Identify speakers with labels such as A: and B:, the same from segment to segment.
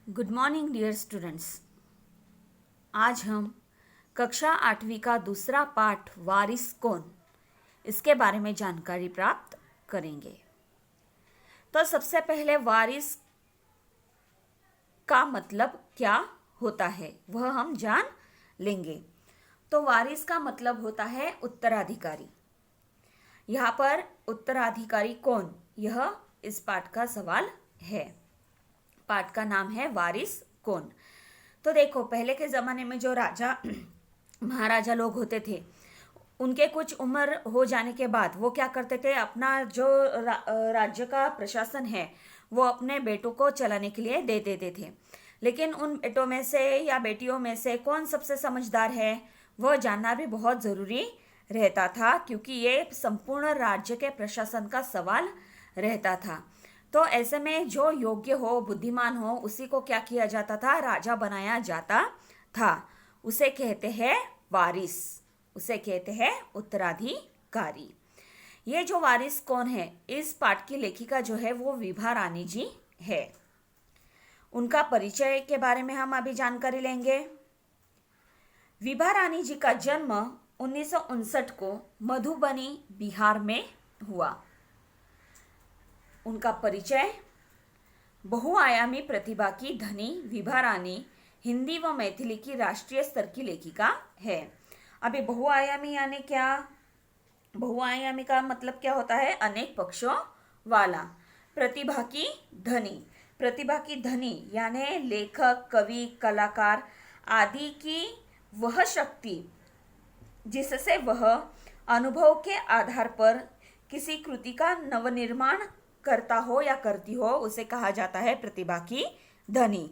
A: Good morning dear students. आज हम कक्षा 8वीं का दूसरा पाठ वारिस कौन, इसके बारे में जानकारी प्राप्त करेंगे। तो सबसे पहले वारिस का मतलब क्या होता है वह हम जान लेंगे। तो वारिस का मतलब होता है उत्तराधिकारी। यहाँ पर उत्तराधिकारी कौन, यह इस पाठ का सवाल है। पाठ का नाम है वारिस कौन। तो देखो, पहले के ज़माने में जो राजा महाराजा लोग होते थे, उनके कुछ उम्र हो जाने के बाद वो क्या करते थे, अपना जो राज्य का प्रशासन है वो अपने बेटों को चलाने के लिए दे देते थे। लेकिन उन बेटों में से या बेटियों में से कौन सबसे समझदार है वह जानना भी बहुत ज़रूरी रहता था, क्योंकि ये संपूर्ण राज्य के प्रशासन का सवाल रहता था। तो ऐसे में जो योग्य हो, बुद्धिमान हो, उसी को क्या किया जाता था, राजा बनाया जाता था। उसे कहते हैं वारिस, उसे कहते हैं उत्तराधिकारी। ये जो वारिस कौन है, इस पाठ की लेखिका जो है वो विभा रानी जी है। उनका परिचय के बारे में हम अभी जानकारी लेंगे। विभा रानी जी का जन्म 1959 को मधुबनी, बिहार में हुआ। उनका परिचय, बहुआयामी प्रतिभा की धनी विभा रानी हिंदी व मैथिली की राष्ट्रीय स्तर की लेखिका है। अभी बहुआयामी यानी क्या? बहुआयामी का मतलब क्या होता है? अनेक पक्षों वाला। प्रतिभा की धनी, प्रतिभा की धनी यानी लेखक, कवि, कलाकार आदि की वह शक्ति जिससे वह अनुभव के आधार पर किसी कृति का नवनिर्माण करता हो या करती हो, उसे कहा जाता है प्रतिभा की धनी।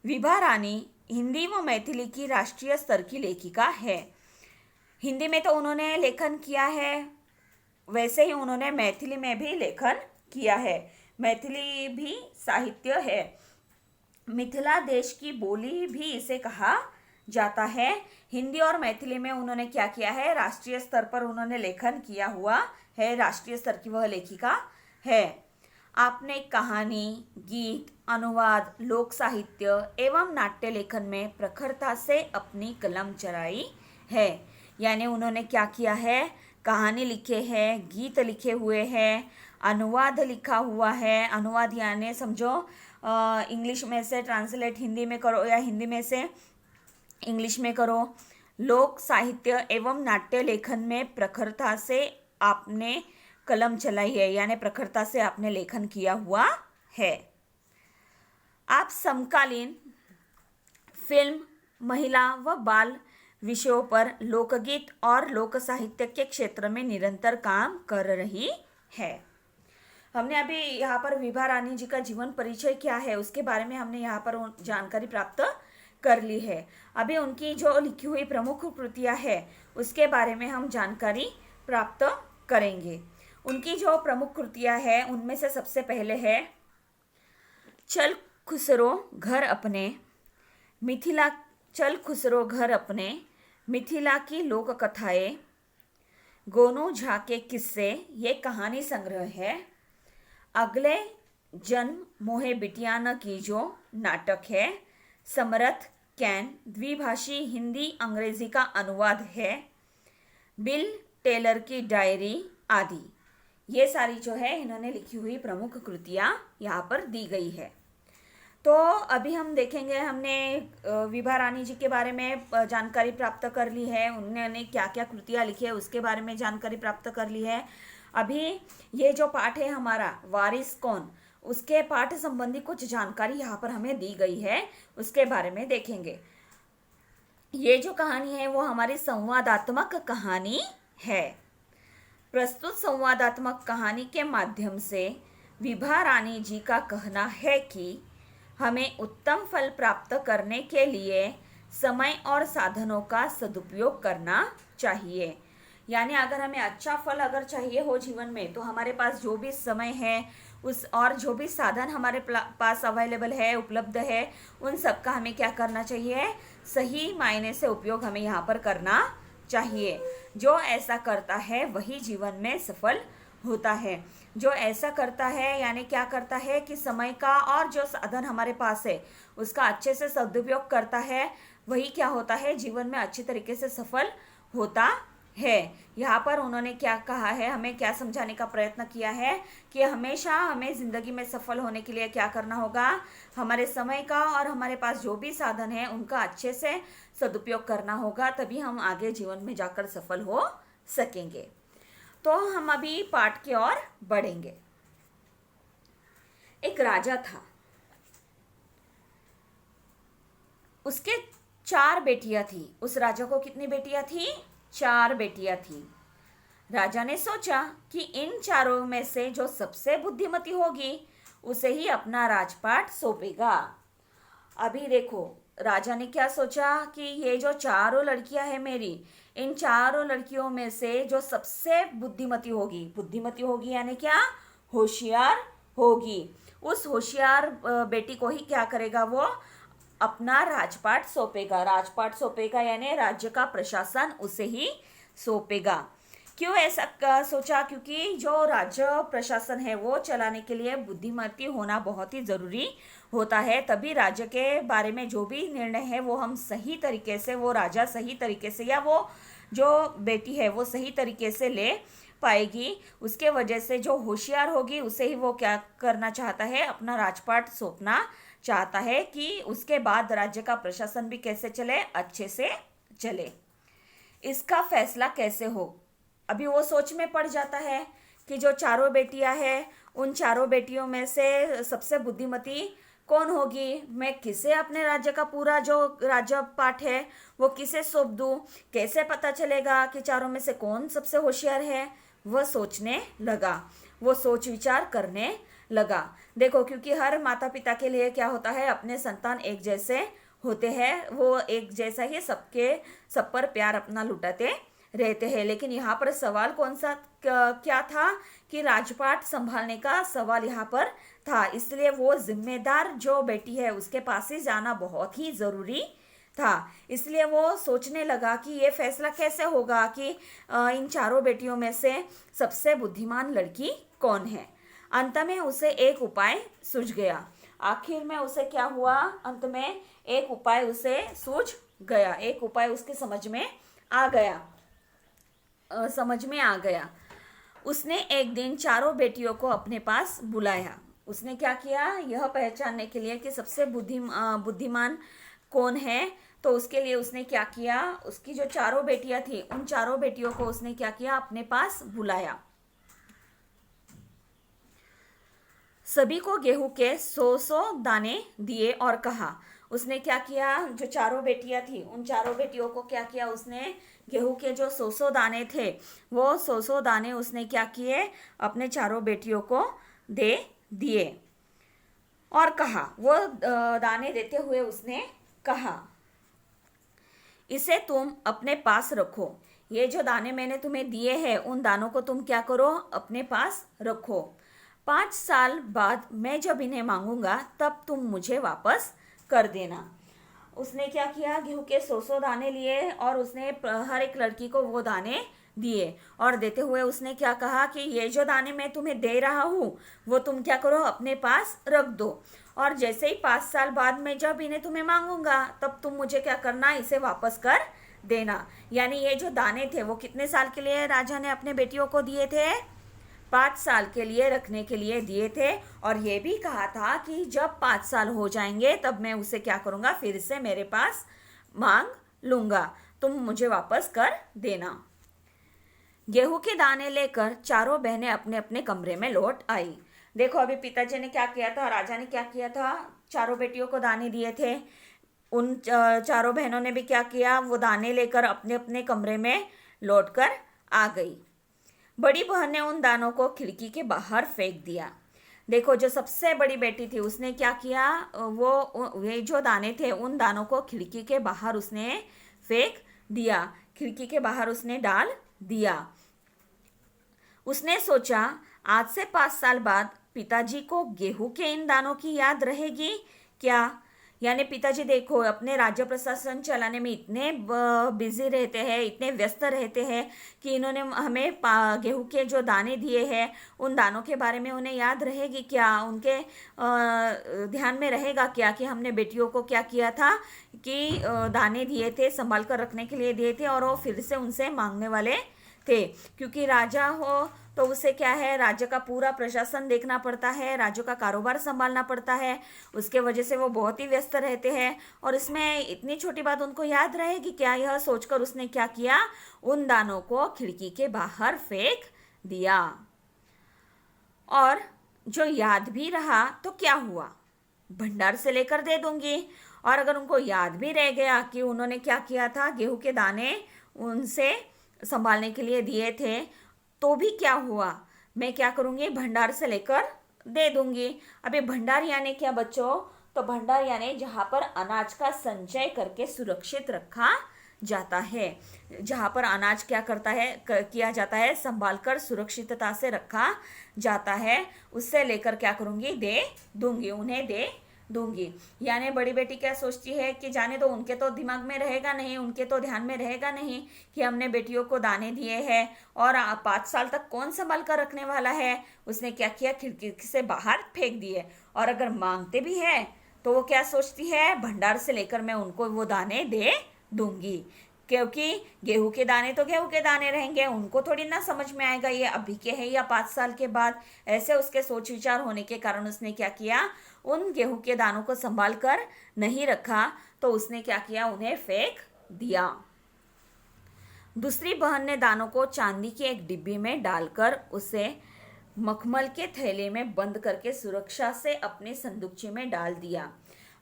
A: विभा रानी हिंदी व मैथिली की राष्ट्रीय स्तर की लेखिका है। हिंदी में तो उन्होंने लेखन किया है, वैसे ही उन्होंने मैथिली में भी लेखन किया है। मैथिली भी साहित्य है। मिथिला देश की बोली भी इसे कहा जाता है। हिंदी और मैथिली में उन्होंने क्या किया है, राष्ट्रीय स्तर पर उन्होंने लेखन किया हुआ है। राष्ट्रीय स्तर की वह लेखिका है। आपने कहानी, गीत, अनुवाद, लोक साहित्य एवं नाट्य लेखन में प्रखरता से अपनी कलम चलाई है। यानी उन्होंने क्या किया है, कहानी लिखे हैं, गीत लिखे हुए हैं, अनुवाद लिखा हुआ है। अनुवाद यानी समझो इंग्लिश में से ट्रांसलेट हिंदी में करो या हिंदी में से इंग्लिश में करो। लोक साहित्य एवं नाट्य लेखन में प्रखरता से आपने कलम चलाई है, यानी प्रखरता से आपने लेखन किया हुआ है। आप समकालीन फिल्म, महिला व बाल विषयों पर लोकगीत और लोक साहित्य के क्षेत्र में निरंतर काम कर रही है। हमने अभी यहाँ पर विभा रानी जी का जीवन परिचय क्या है उसके बारे में हमने यहाँ पर जानकारी प्राप्त कर ली है। अभी उनकी जो लिखी हुई प्रमुख कृतियाँ है उसके बारे में हम जानकारी प्राप्त करेंगे। उनकी जो प्रमुख कृतियाँ हैं उनमें से सबसे पहले है चल खुसरो घर अपने, मिथिला, चल खुसरो घर अपने, मिथिला की लोक कथाएं, गोनू झा के किस्से, ये कहानी संग्रह है। अगले जन्म मोहे बिटिया न कीजो नाटक है। समरथ कैन, द्विभाषी हिंदी अंग्रेजी का अनुवाद है। बिल टेलर की डायरी आदि, ये सारी जो है इन्होंने लिखी हुई प्रमुख कृतियाँ यहाँ पर दी गई है। तो अभी हम देखेंगे, हमने विभा रानी जी के बारे में जानकारी प्राप्त कर ली है। उन्होंने क्या क्या कृतियाँ लिखी है उसके बारे में जानकारी प्राप्त कर ली है। अभी ये जो पाठ है हमारा वारिस कौन, उसके पाठ संबंधी कुछ जानकारी यहाँ पर हमें दी गई है, उसके बारे में देखेंगे। ये जो कहानी है वो हमारी संवादात्मक कहानी है। प्रस्तुत संवादात्मक कहानी के माध्यम से विभा रानी जी का कहना है कि हमें उत्तम फल प्राप्त करने के लिए समय और साधनों का सदुपयोग करना चाहिए। यानी अगर हमें अच्छा फल अगर चाहिए हो जीवन में, तो हमारे पास जो भी समय है उस और जो भी साधन हमारे पास अवेलेबल है, उपलब्ध है, उन सब का हमें क्या करना चाहिए, सही मायने से उपयोग हमें यहाँ पर करना चाहिए। जो ऐसा करता है वही जीवन में सफल होता है। जो ऐसा करता है यानी क्या करता है कि समय का और जो साधन हमारे पास है उसका अच्छे से सदुपयोग करता है, वही क्या होता है, जीवन में अच्छी तरीके से सफल होता है। यहाँ पर उन्होंने क्या कहा है, हमें क्या समझाने का प्रयत्न किया है कि हमेशा हमें जिंदगी में सफल होने के लिए क्या करना होगा, हमारे समय का और हमारे पास जो भी साधन है उनका अच्छे से सदुपयोग करना होगा, तभी हम आगे जीवन में जाकर सफल हो सकेंगे। तो हम अभी पाठ की ओर बढ़ेंगे। एक राजा था, उसके 4 बेटियां थी। उस राजा को कितनी बेटियां थी? 4 बेटियां थी। राजा ने सोचा कि इन चारों में से जो सबसे बुद्धिमती होगी उसे ही अपना राजपाट सौंपेगा। अभी देखो, राजा ने क्या सोचा कि ये जो चारों लड़कियां हैं मेरी, इन चारों लड़कियों में से जो सबसे बुद्धिमती होगी यानी क्या, होशियार होगी, उस होशियार बेटी को ही क्या करेगा, वो अपना राजपाट सौंपेगा यानी राज्य का प्रशासन उसे ही सौंपेगा। क्यों ऐसा सोचा? क्योंकि जो राज्य प्रशासन है वो चलाने के लिए बुद्धिमती होना बहुत ही जरूरी होता है, तभी राज्य के बारे में जो भी निर्णय है वो हम सही तरीके से, वो राजा सही तरीके से या वो जो बेटी है वो सही तरीके से ले पाएगी। उसके वजह से जो होशियार होगी उसे ही वो क्या करना चाहता है, अपना राजपाट सौंपना चाहता है कि उसके बाद राज्य का प्रशासन भी कैसे चले, अच्छे से चले। इसका फैसला कैसे हो, अभी वो सोच में पड़ जाता है कि जो चारों बेटियां हैं उन चारों बेटियों में से सबसे बुद्धिमती कौन होगी, मैं किसे अपने राज्य का पूरा जो राज्य पाठ है वो किसे सौंप दूं, कैसे पता चलेगा कि चारों में से कौन सबसे होशियार है। वह सोचने लगा, वो सोच विचार करने लगा। देखो, क्योंकि हर माता पिता के लिए क्या होता है, अपने संतान एक जैसे होते हैं, वो एक जैसा ही सब पर प्यार अपना लुटाते रहते हैं। लेकिन यहाँ पर सवाल कौन सा क्या था कि राजपाट संभालने का सवाल यहाँ पर था, इसलिए वो जिम्मेदार जो बेटी है उसके पास ही जाना बहुत ही जरूरी था। इसलिए वो सोचने लगा कि ये फैसला कैसे होगा कि इन चारों बेटियों में से सबसे बुद्धिमान लड़की कौन है। अंत में उसे एक उपाय सूझ गया। आखिर में उसे क्या हुआ, अंत में एक उपाय उसे सूझ गया, एक उपाय उसके समझ में आ गया। उसने एक दिन चारों बेटियों को अपने पास बुलाया। उसने क्या किया, यह पहचानने के लिए कि सबसे बुद्धिमान कौन है, तो उसके लिए उसने क्या किया, उसकी जो चारों बेटियां थी उन चारों बेटियों को उसने क्या किया, अपने पास बुलाया। सभी को गेहूं के 100 दाने दिए और कहा, उसने क्या किया, जो चारों बेटियां थी उन चारों बेटियों को क्या किया, उसने गेहूं के जो 100 दाने थे वो 100 दाने उसने क्या किए, अपने चारों बेटियों को दे दिए और कहा, वो दाने देते हुए उसने कहा, इसे तुम अपने पास रखो। ये जो दाने मैंने तुम्हें दिए हैं उन दानों को तुम क्या करो, अपने पास रखो। 5 साल बाद मैं जब इन्हें मांगूंगा तब तुम मुझे वापस कर देना। उसने क्या किया, गेहूं के 100 दाने लिए और उसने हर एक लड़की को वो दाने दिए और देते हुए उसने क्या कहा कि ये जो दाने मैं तुम्हें दे रहा हूँ वो तुम क्या करो, अपने पास रख दो, और जैसे ही 5 साल बाद में जब इन्हें तुम्हें मांगूंगा तब तुम मुझे क्या करना, इसे वापस कर देना। यानी ये जो दाने थे वो कितने साल के लिए राजा ने अपने बेटियों को दिए थे, 5 साल के लिए रखने के लिए दिए थे। और ये भी कहा था कि जब 5 साल हो जाएंगे तब मैं उसे क्या करूंगा, फिर से मेरे पास मांग लूंगा, तुम मुझे वापस कर देना। गेहूं के दाने लेकर चारों बहनें अपने अपने कमरे में लौट आई। देखो, अभी पिताजी ने क्या किया था, राजा ने क्या किया था, चारों बेटियों को दाने दिए थे, उन चारों बहनों ने भी क्या किया, वो दाने लेकर अपने अपने कमरे में लौटकर आ गई। बड़ी बहन ने उन दानों को खिड़की के बाहर फेंक दिया। देखो, जो सबसे बड़ी बेटी थी उसने क्या किया, वो ये जो दाने थे उन दानों को खिड़की के बाहर उसने फेंक दिया, खिड़की के बाहर उसने डाल दिया। उसने सोचा, आज से 5 साल बाद पिताजी को गेहूं के इन दानों की याद रहेगी क्या? यानी पिताजी देखो अपने राज्य प्रशासन चलाने में इतने बिजी रहते हैं, इतने व्यस्त रहते हैं कि इन्होंने हमें गेहूं के जो दाने दिए हैं उन दानों के बारे में उन्हें याद रहेगी क्या, उनके ध्यान में रहेगा क्या कि हमने बेटियों को क्या किया था कि दाने दिए थे, संभाल कर रखने के लिए दिए थे, और वो फिर से उनसे मांगने वाले थे। क्योंकि राजा हो तो उसे क्या है, राज्य का पूरा प्रशासन देखना पड़ता है, राज्य का कारोबार संभालना पड़ता है, उसके वजह से वो बहुत ही व्यस्त रहते हैं। और इसमें इतनी छोटी बात उनको याद रहेगी क्या, यह सोचकर उसने क्या किया, उन दानों को खिड़की के बाहर फेंक दिया। और जो याद भी रहा तो क्या हुआ, भंडार से लेकर दे दूंगी। और अगर उनको याद भी रह गया कि उन्होंने क्या किया था, गेहूं के दाने उनसे संभालने के लिए दिए थे, तो भी क्या हुआ, मैं क्या करूंगी, भंडार से लेकर दे दूंगी। अभी भंडार यानी क्या बच्चों, तो भंडार यानी जहां पर अनाज का संचय करके सुरक्षित रखा जाता है, जहां पर अनाज क्या करता है, किया जाता है, संभाल कर सुरक्षितता से रखा जाता है, उससे लेकर क्या करूंगी, दे दूंगी, उन्हें दे दूंगी। यानी बड़ी बेटी क्या सोचती है कि जाने तो, उनके तो दिमाग में रहेगा नहीं, उनके तो ध्यान में रहेगा नहीं कि हमने बेटियों को दाने दिए हैं और 5 साल तक कौन संभाल कर रखने वाला है। उसने क्या किया, खिड़की से बाहर फेंक दिए। और अगर मांगते भी है तो वो क्या सोचती है, भंडार से लेकर मैं उनको वो दाने दे दूंगी, क्योंकि गेहूं के दाने तो गेहूं के दाने रहेंगे, उनको थोड़ी ना समझ में आएगा ये अभी के है या 5 साल के बाद। ऐसे उसके सोच विचार होने के कारण उसने क्या किया, उन गेहूं के दानों को संभाल कर नहीं रखा, तो उसने क्या किया, उन्हें फेंक दिया। दूसरी बहन ने दानों को चांदी की एक डिब्बी में डालकर उसे मखमल के थैले में बंद करके सुरक्षा से अपनी संदूकची में डाल दिया।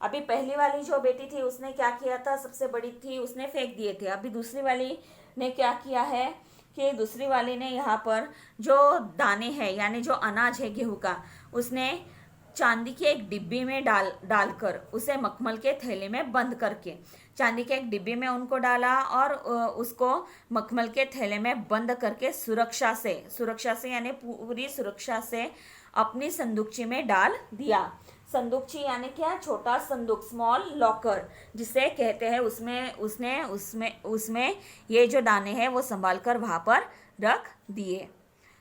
A: अभी पहली वाली जो बेटी थी उसने क्या किया था, सबसे बड़ी थी, उसने फेंक दिए थे। अभी दूसरी वाली ने क्या किया है कि दूसरी वाली ने यहाँ पर जो दाने हैं यानी जो अनाज है गेहूं का, उसने चांदी की एक डिब्बी में डालकर उसे मखमल के थैले में बंद करके चांदी के एक डिब्बी में उनको डाला और उसको मखमल के थैले में बंद करके सुरक्षा से यानी पूरी सुरक्षा से अपनी संदूकची में डाल दिया। संदूकची यानी क्या, छोटा संदूक, स्मॉल लॉकर जिसे कहते हैं। उसमें ये जो दाने हैं वो संभाल कर वहां पर रख दिए।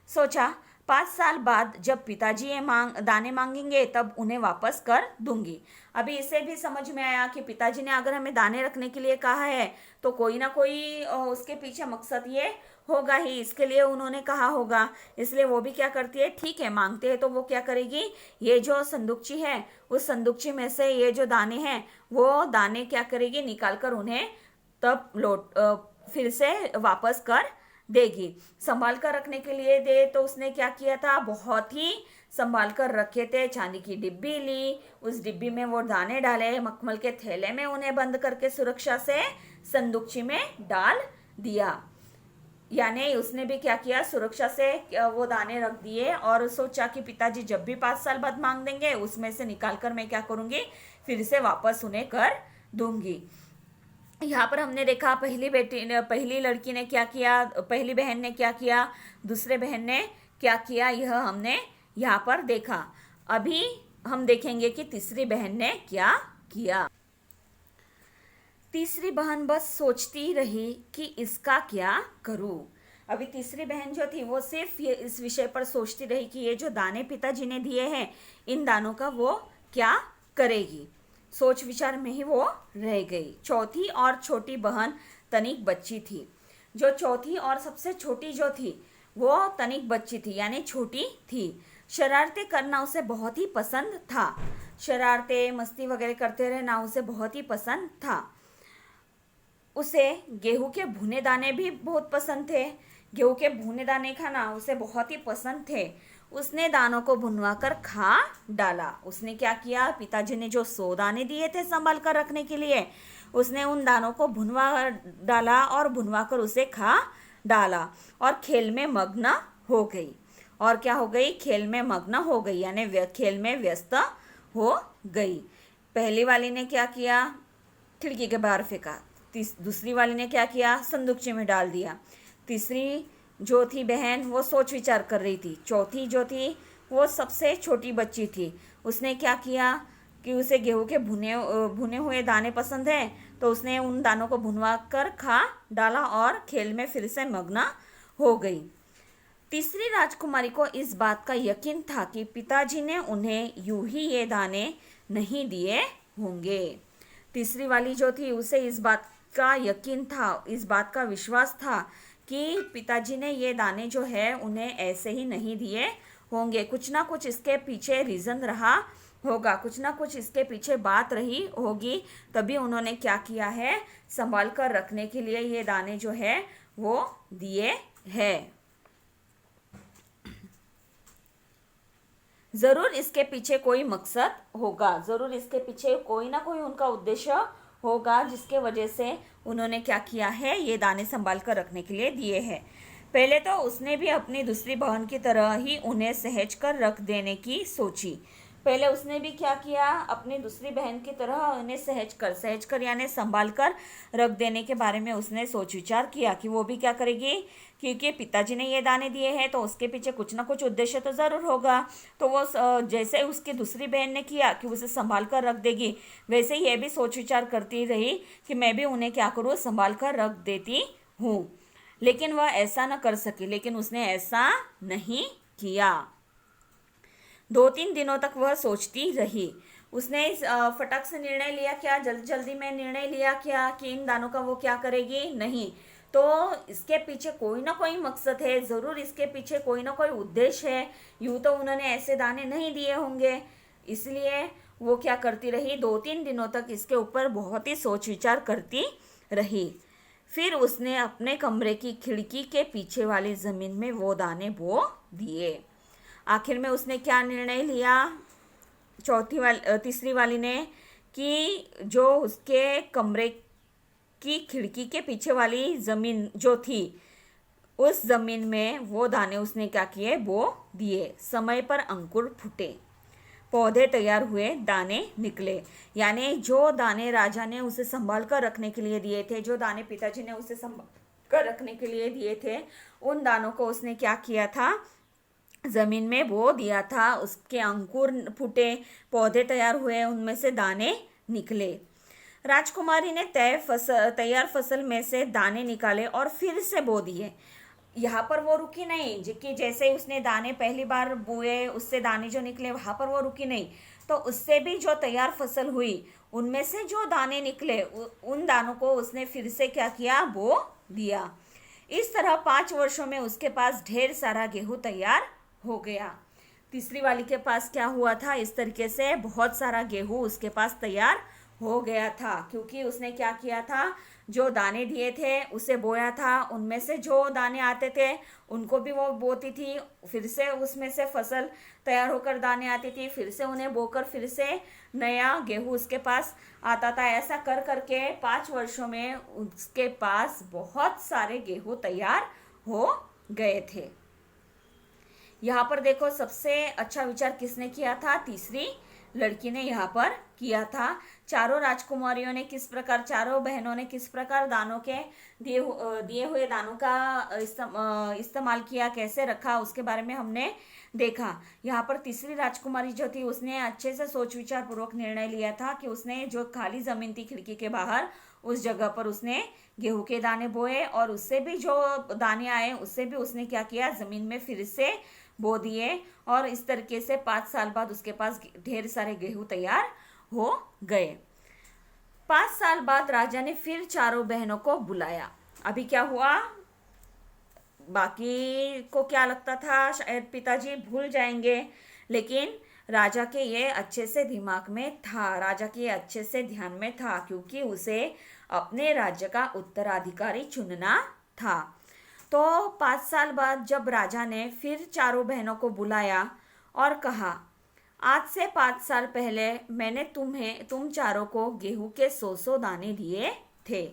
A: सोचा 5 साल बाद जब पिताजी ये दाने मांगेंगे तब उन्हें वापस कर दूंगी। अभी इसे भी समझ में आया कि पिताजी ने अगर हमें दाने रखने के लिए कहा है तो कोई ना कोई उसके पीछे मकसद ये होगा ही, इसके लिए उन्होंने कहा होगा। इसलिए वो भी क्या करती है, ठीक है मांगते हैं तो वो क्या करेगी, ये जो संदूकची है उस संदूकची में से ये जो दाने हैं वो दाने क्या करेगी, निकाल कर उन्हें तब फिर से वापस कर देगी। संभाल कर रखने के लिए दे तो उसने क्या किया था, बहुत ही संभाल कर रखे थे। चांदी की डिब्बी ली, उस डिब्बी में वो दाने डाले, मखमल के थैले में उन्हें बंद करके सुरक्षा से संदूकची में डाल दिया। यानी उसने भी क्या किया, सुरक्षा से वो दाने रख दिए और सोचा कि पिताजी जब भी 5 साल बाद मांग देंगे उसमें से निकाल कर मैं क्या करूंगी, फिर से वापस उन्हें कर दूंगी। यहाँ पर हमने देखा पहली लड़की ने क्या किया, पहली बहन ने क्या किया, दूसरे बहन ने क्या किया, यह हमने यहाँ पर देखा। अभी हम देखेंगे कि तीसरी बहन ने क्या किया। तीसरी बहन बस सोचती रही कि इसका क्या करूं। अभी तीसरी बहन जो थी वो सिर्फ ये इस विषय पर सोचती रही कि ये जो दाने पिताजी ने दिए हैं इन दानों का वो क्या करेगी। सोच विचार में ही वो रह गई। चौथी और छोटी बहन तनिक बच्ची थी। जो चौथी और सबसे छोटी जो थी वो तनिक बच्ची थी यानी छोटी थी। शरारतें करना उसे बहुत ही पसंद था। शरारतें मस्ती वगैरह करते रहना उसे बहुत ही पसंद था। उसे गेहूं के भुने दाने भी बहुत पसंद थे। गेहूं के भुने दाने खाना उसे बहुत ही पसंद थे। उसने दानों को भुनवा कर खा डाला। उसने क्या किया, पिताजी ने जो 100 दाने दिए थे संभाल कर रखने के लिए, उसने उन दानों को भुनवा डाला और भुनवा कर उसे खा डाला और खेल में मग्न हो गई। और क्या हो गई, खेल में मग्न हो गई यानी खेल में व्यस्त हो गई। पहली वाली ने क्या किया, खिड़की के बाहर फेंका। दूसरी वाली ने क्या किया, संदूकची में डाल दिया। तीसरी जो थी बहन वो सोच विचार कर रही थी। चौथी जो थी वो सबसे छोटी बच्ची थी। उसने क्या किया कि उसे गेहूं के भुने हुए दाने पसंद हैं, तो उसने उन दानों को भुनवा कर खा डाला और खेल में फिर से मग्न हो गई। तीसरी राजकुमारी को इस बात का यकीन था कि पिताजी ने उन्हें यूं ही ये दाने नहीं दिए होंगे। तीसरी वाली जो थी उसे इस बात का यकीन था, इस बात का विश्वास था कि पिताजी ने ये दाने जो है उन्हें ऐसे ही नहीं दिए होंगे। कुछ ना कुछ इसके पीछे रीज़न रहा होगा, कुछ ना कुछ इसके पीछे बात रही होगी, तभी उन्होंने क्या किया है, संभाल कर रखने के लिए ये दाने जो है वो दिए हैं। जरूर इसके पीछे कोई मकसद होगा, जरूर इसके पीछे कोई ना कोई उनका उद्देश्य होगा, जिसके वजह से उन्होंने क्या किया है, ये दाने संभाल कर रखने के लिए दिए हैं। पहले तो उसने भी अपनी दूसरी बहन की तरह ही उन्हें सहेज कर रख देने की सोची। पहले उसने भी क्या किया, अपनी दूसरी बहन की तरह उन्हें सहेज कर यानी संभाल कर रख देने के बारे में उसने सोच विचार किया कि वो भी क्या करेगी, क्योंकि पिताजी ने ये दाने दिए हैं तो उसके पीछे कुछ ना कुछ उद्देश्य तो ज़रूर होगा। तो वो जैसे उसकी दूसरी बहन ने किया कि उसे संभाल कर रख देगी, वैसे ये भी सोच विचार करती रही कि मैं भी उन्हें क्या करूँ, संभाल कर रख देती हूँ। लेकिन वह ऐसा न कर सकी, लेकिन उसने ऐसा नहीं किया। 2-3 दिनों तक वह सोचती रही। उसने फटाक से निर्णय लिया क्या, जल्दी में निर्णय लिया क्या कि इन दानों का वो क्या करेगी, नहीं, तो इसके पीछे कोई ना कोई मकसद है, ज़रूर इसके पीछे कोई ना कोई उद्देश्य है, यूँ तो उन्होंने ऐसे दाने नहीं दिए होंगे। इसलिए वो क्या करती रही, 2-3 दिनों तक इसके ऊपर बहुत ही सोच विचार करती रही। फिर उसने अपने कमरे की खिड़की के पीछे वाली ज़मीन में वो दाने बो दिए। आखिर में उसने क्या निर्णय लिया, तीसरी वाली ने, कि जो उसके कमरे की खिड़की के पीछे वाली ज़मीन जो थी, उस ज़मीन में वो दाने उसने क्या किए, बो दिए। समय पर अंकुर फूटे, पौधे तैयार हुए, दाने निकले। यानी जो दाने राजा ने उसे संभाल कर रखने के लिए दिए थे, जो दाने पिताजी ने उसे संभाल कर रखने के लिए दिए थे, उन दानों को उसने क्या किया था, जमीन में बो दिया था। उसके अंकुर फूटे, पौधे तैयार हुए, उनमें से दाने निकले। राजकुमारी ने तैयार फसल में से दाने निकाले और फिर से बो दिए। यहाँ पर वो रुकी नहीं, कि जैसे उसने दाने पहली बार बोए, उससे दाने जो निकले, वहाँ पर वो रुकी नहीं, तो उससे भी जो तैयार फसल हुई, उनमें से जो दाने निकले, उन दानों को उसने फिर से क्या किया, बो दिया। इस तरह 5 वर्षों में उसके पास ढेर सारा गेहूं तैयार हो गया। तीसरी वाली के पास क्या हुआ था, इस तरीके से बहुत सारा गेहूं उसके पास तैयार हो गया था, क्योंकि उसने क्या किया था, जो दाने दिए थे उसे बोया था, उनमें से जो दाने आते थे उनको भी वो बोती थी, फिर से उसमें से फसल तैयार होकर दाने आती थी, फिर से उन्हें बोकर फिर से नया गेहूं उसके पास आता था। ऐसा कर करके 5 वर्षों में उसके पास बहुत सारे गेहूं तैयार हो गए थे। यहाँ पर देखो, सबसे अच्छा विचार किसने किया था, तीसरी लड़की ने यहाँ पर किया था। चारों राजकुमारियों ने किस प्रकार, चारों बहनों ने किस प्रकार दानों के दिए हुए दानों का इस्तेमाल किया, कैसे रखा, उसके बारे में हमने देखा। यहाँ पर तीसरी राजकुमारी जो थी, उसने अच्छे से सोच विचार पूर्वक निर्णय लिया था कि उसने जो खाली जमीन थी खिड़की के बाहर, उस जगह पर उसने गेहूं के दाने बोए, और उससे भी जो दाने आए उससे भी उसने क्या किया, जमीन में फिर से बो दिए, और इस तरीके से 5 साल बाद उसके पास ढेर सारे गेहूं तैयार हो गए। 5 साल बाद राजा ने फिर चारों बहनों को बुलाया। अभी क्या हुआ, बाकी को क्या लगता था शायद पिताजी भूल जाएंगे, लेकिन राजा के ये अच्छे से दिमाग में था, राजा के ये अच्छे से ध्यान में था, क्योंकि उसे अपने राज्य का उत्तराधिकारी चुनना था। तो 5 साल बाद जब राजा ने फिर चारों बहनों को बुलाया और कहा, आज से 5 साल पहले मैंने तुम चारों को गेहूं के 100 दाने दिए थे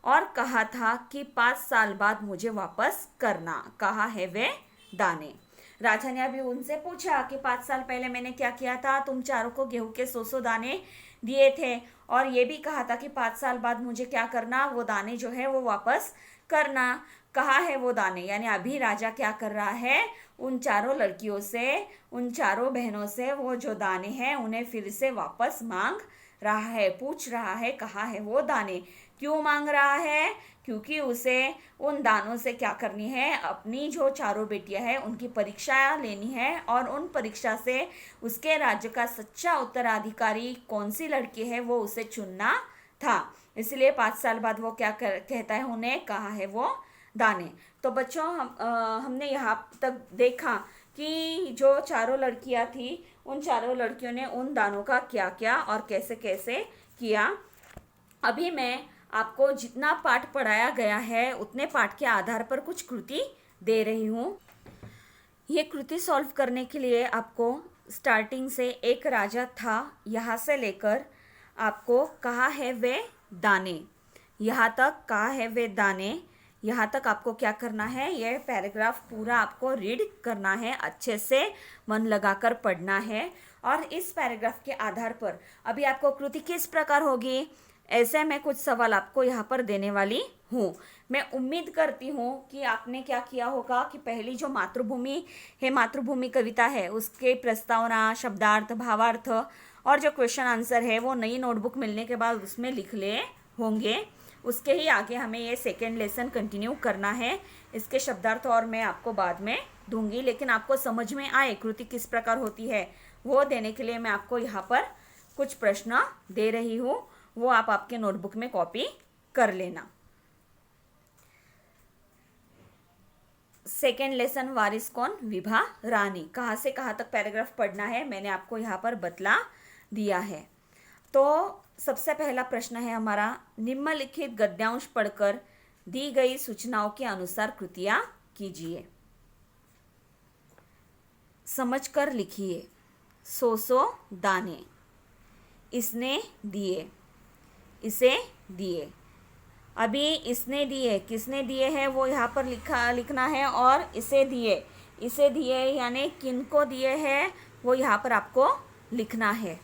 A: और कहा था कि 5 साल बाद मुझे वापस करना। कहा है वे दाने। राजा ने अभी उनसे पूछा कि 5 साल पहले मैंने क्या किया था, तुम चारों को गेहूं के 100 दाने दिए थे और ये भी कहा था कि 5 साल बाद मुझे क्या करना, वो दाने जो है वो वापस करना। कहाँ है वो दाने, यानी अभी राजा क्या कर रहा है, उन चारों लड़कियों से, उन चारों बहनों से वो जो दाने हैं उन्हें फिर से वापस मांग रहा है, पूछ रहा है कहाँ है वो दाने। क्यों मांग रहा है? क्योंकि उसे उन दानों से क्या करनी है, अपनी जो चारों बेटियां हैं उनकी परीक्षा लेनी है, और उन परीक्षा से उसके राज्य का सच्चा उत्तराधिकारी कौन सी लड़की है वो उसे चुनना था। इसलिए 5 साल बाद वो क्या कहता है उन्हें, कहाँ है वो दाने। तो बच्चों हमने यहाँ तक देखा कि जो चारों लड़कियां थी, उन चारों लड़कियों ने उन दानों का क्या क्या और कैसे कैसे किया। अभी मैं आपको जितना पाठ पढ़ाया गया है उतने पाठ के आधार पर कुछ कृति दे रही हूँ। ये कृति सॉल्व करने के लिए आपको स्टार्टिंग से एक राजा था यहाँ से लेकर आपको कहाँ है वे दाने, यहाँ तक कहाँ है वे दाने, यहाँ तक आपको क्या करना है, यह पैराग्राफ पूरा आपको रीड करना है, अच्छे से मन लगाकर पढ़ना है। और इस पैराग्राफ के आधार पर अभी आपको कृति किस प्रकार होगी, ऐसे मैं कुछ सवाल आपको यहाँ पर देने वाली हूँ। मैं उम्मीद करती हूँ कि आपने क्या किया होगा कि पहली जो मातृभूमि है, मातृभूमि कविता है, उसके प्रस्तावना, शब्दार्थ, भावार्थ और जो क्वेश्चन आंसर है वो नई नोटबुक मिलने के बाद उसमें लिख ले होंगे। उसके ही आगे हमें ये सेकेंड लेसन कंटिन्यू करना है। इसके शब्दार्थ और मैं आपको बाद में दूंगी, लेकिन आपको समझ में आए कृति किस प्रकार होती है वो देने के लिए मैं आपको यहाँ पर कुछ प्रश्न दे रही हूँ, वो आप आपके नोटबुक में कॉपी कर लेना। सेकेंड लेसन वारिस कौन, विभा रानी। कहाँ से कहाँ तक पैराग्राफ पढ़ना है मैंने आपको यहाँ पर बतला दिया है। तो सबसे पहला प्रश्न है हमारा, निम्नलिखित गद्यांश पढ़कर दी गई सूचनाओं के अनुसार कृतियां कीजिए। समझकर लिखिए। 100 दाने, इसने दिए, इसे दिए। अभी इसने दिए, किसने दिए हैं वो यहाँ पर लिखना है, और इसे दिए यानी किनको दिए हैं वो यहाँ पर आपको लिखना है।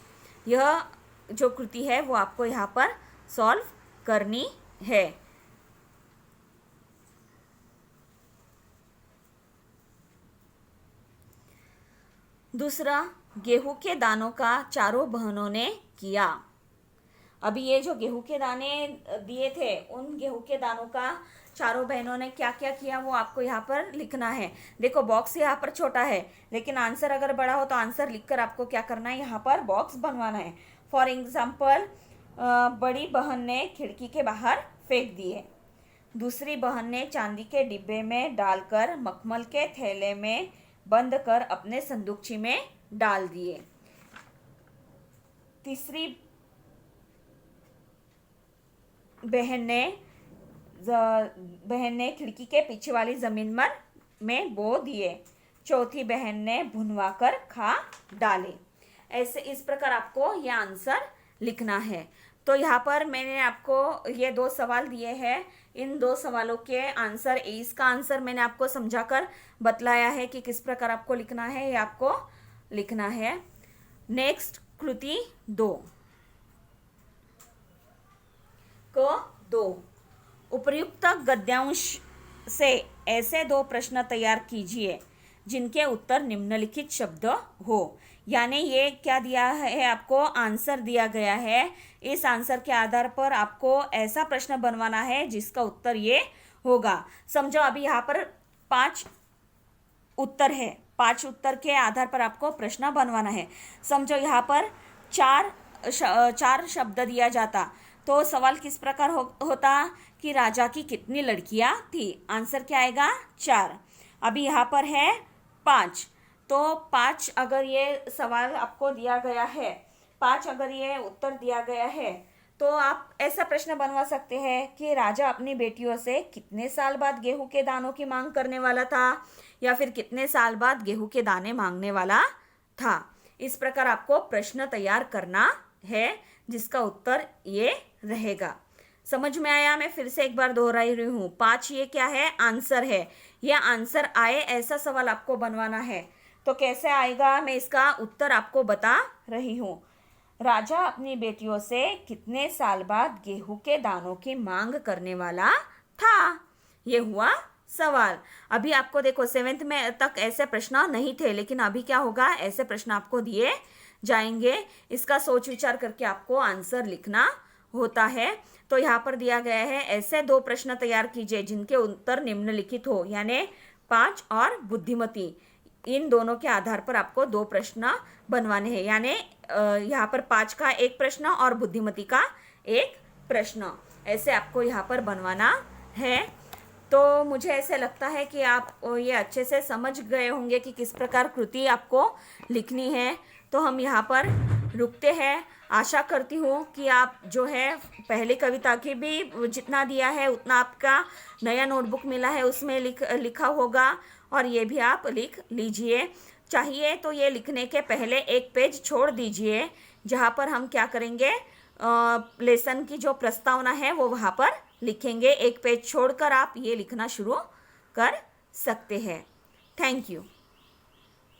A: यह जो कृति है वो आपको यहाँ पर सॉल्व करनी है। दूसरा, गेहूं के दानों का चारों बहनों ने किया। अभी ये जो गेहूं के दाने दिए थे, उन गेहूं के दानों का चारों बहनों ने क्या क्या किया वो आपको यहाँ पर लिखना है। देखो बॉक्स यहाँ पर छोटा है, लेकिन आंसर अगर बड़ा हो तो आंसर लिखकर आपको क्या करना है, यहाँ पर बॉक्स बनवाना है। फॉर एग्जाम्पल, बड़ी बहन ने खिड़की के बाहर फेंक दिए, दूसरी बहन ने चांदी के डिब्बे में डालकर मखमल के थैले में बंद कर अपने संदूकची में डाल दिए, तीसरी बहन ने खिड़की के पीछे वाली जमीन में बो दिए, चौथी बहन ने भुनवा कर खा डाले। ऐसे इस प्रकार आपको यह आंसर लिखना है। तो यहाँ पर मैंने आपको ये 2 सवाल दिए हैं। इन 2 सवालों के आंसर, इसका आंसर मैंने आपको समझाकर बतलाया है कि किस प्रकार आपको लिखना है, ये आपको लिखना है। नेक्स्ट कृति 2 उपर्युक्त गद्यांश से ऐसे 2 प्रश्न तैयार कीजिए जिनके उत्तर निम्नलिखित शब्द हो। यानी ये क्या दिया है आपको, आंसर दिया गया है। इस आंसर के आधार पर आपको ऐसा प्रश्न बनवाना है जिसका उत्तर ये होगा। समझो अभी यहाँ पर 5 उत्तर है, 5 उत्तर के आधार पर आपको प्रश्न बनवाना है। समझो यहाँ पर 4 शब्द दिया जाता तो सवाल किस प्रकार होता कि राजा की कितनी लड़कियां थी। आंसर क्या आएगा, 4। अभी यहाँ पर है 5, तो 5 अगर ये सवाल आपको दिया गया है, 5 अगर ये उत्तर दिया गया है, तो आप ऐसा प्रश्न बनवा सकते हैं कि राजा अपनी बेटियों से कितने साल बाद गेहूं के दानों की मांग करने वाला था, या फिर कितने साल बाद गेहूं के दाने मांगने वाला था। इस प्रकार आपको प्रश्न तैयार करना है जिसका उत्तर ये रहेगा। समझ में आया? मैं फिर से एक बार दोहराई रही हूँ। 5 ये क्या है, आंसर है। यह आंसर आए ऐसा सवाल आपको बनवाना है। तो कैसे आएगा, मैं इसका उत्तर आपको बता रही हूँ। राजा अपनी बेटियों से कितने साल बाद गेहूं के दानों की मांग करने वाला था, ये हुआ सवाल। अभी आपको देखो 7th में तक ऐसे प्रश्न नहीं थे, लेकिन अभी क्या होगा, ऐसे प्रश्न आपको दिए जाएंगे। इसका सोच विचार करके आपको आंसर लिखना होता है। तो यहाँ पर दिया गया है, ऐसे 2 प्रश्न तैयार कीजिए जिनके उत्तर निम्नलिखित हो, यानी 5 और बुद्धिमती। इन दोनों के आधार पर आपको 2 प्रश्न बनवाने हैं, यानी यहाँ पर 5 का 1 प्रश्न और बुद्धिमती का 1 प्रश्न, ऐसे आपको यहाँ पर बनवाना है। तो मुझे ऐसे लगता है कि आप ये अच्छे से समझ गए होंगे कि किस प्रकार कृति आपको लिखनी है। तो हम यहाँ पर रुकते हैं। आशा करती हूँ कि आप जो है पहली कविता की भी जितना दिया है उतना आपका नया नोटबुक मिला है उसमें लिखा होगा, और ये भी आप लिख लीजिए। चाहिए तो ये लिखने के पहले एक पेज छोड़ दीजिए, जहाँ पर हम क्या करेंगे, लेसन की जो प्रस्तावना है वो वहाँ पर लिखेंगे। एक पेज छोड़कर आप ये लिखना शुरू कर सकते हैं। Thank you.